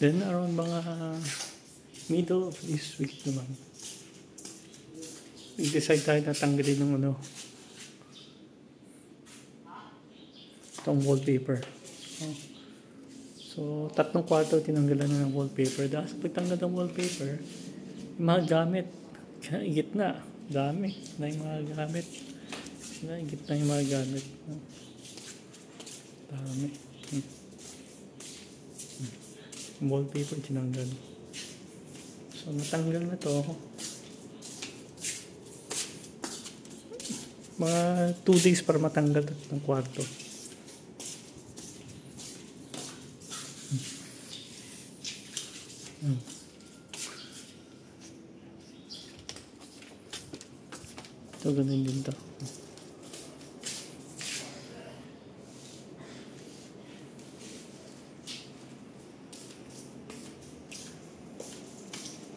Then around mga middle of this week naman, i-decide tayo na tanggalin ng ano, itong wallpaper. So, 3 kwarto tinanggalan na ng wallpaper. Dahil sa pagtanggal ng wallpaper, yung mga gamit, igit na, dami na yung mga gamit. Igit na yung mga gamit. Dami. Wallpaper tinanggal. So, natanggal na to. Mga 2 days para matanggal ng kwarto. Ito, ganun din to.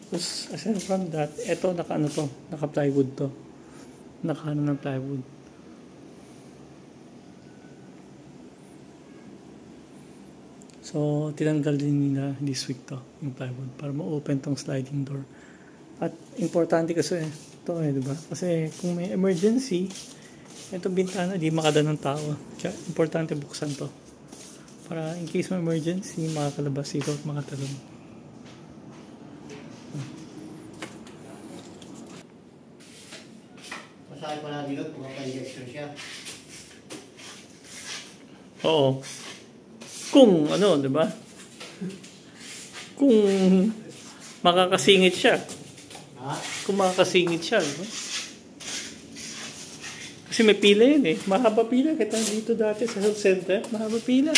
Tapos, aside from that, ito, naka-ano to, naka-plywood to. Naka-ano ng plywood. So, tinanggal din nila this week to, yung plywood, para ma-open tong sliding door. At, importante kasi ito diba? Kasi, kung may emergency, itong bintana, di makadaan ng tao. Kaya, importante buksan to. Para, in case may emergency, makakalabas dito at makatalon. Masakit pa na dito, pagpapa-injection siya. Oo. Kung ano, di ba? Kung makakasingit siya. Ha? Kung makakasingit siya, di ba? Kasi may pila yun eh. Mahaba pila. Kita dito dati sa health center, mahaba pila.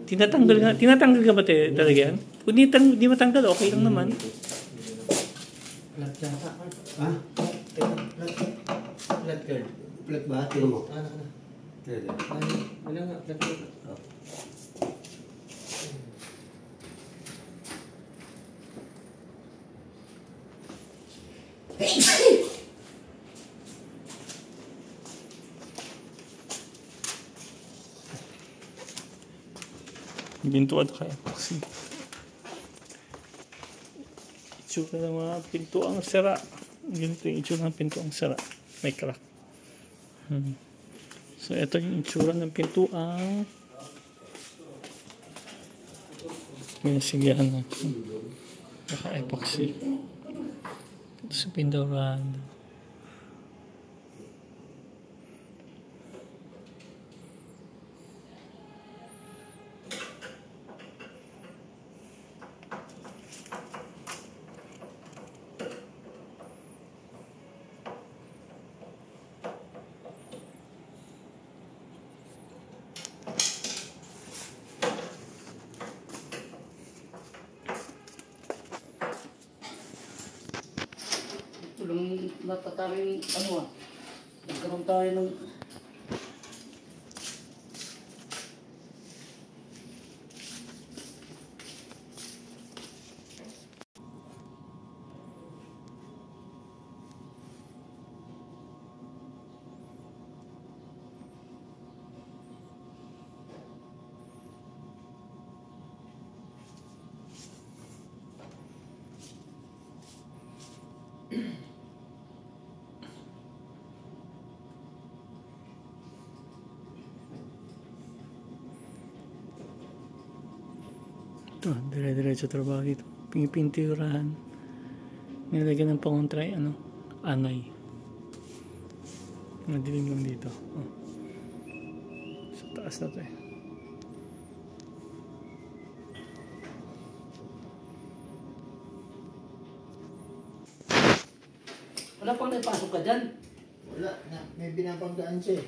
Tinatanggal ka ba talaga yan? Kung di matanggal, okay lang naman. Flat yata. Ha? Flat girl. Flat ba? Tino mo? Ano? Wala nga, flat girl. Pintuan kaya epoxy. Itsura ng mga pintuang sira. Ganito yung itsura ng pintuang sira. May crack. So, ito yung itsura ng pintuang minasigihan na. Naka-epoxy. Ito sa pintuan. Tulong natatawin ano nagkaroon tayo ng Ito, dire-diretso trabaho dito. Pingpinturahan. Nilagyan ng pangontray, anay. Madilim lang dito. Sa taas na to eh. wala pang naipasok ka dyan. Wala na, may binapagdaan siya eh.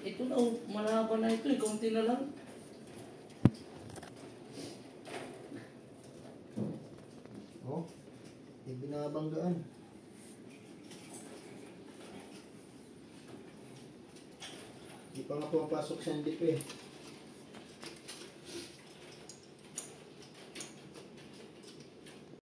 Ito na, malaba na ito eh, kaunti na lang. Oh, may binabanggaan. Di pa nga pumapasok sa dip eh.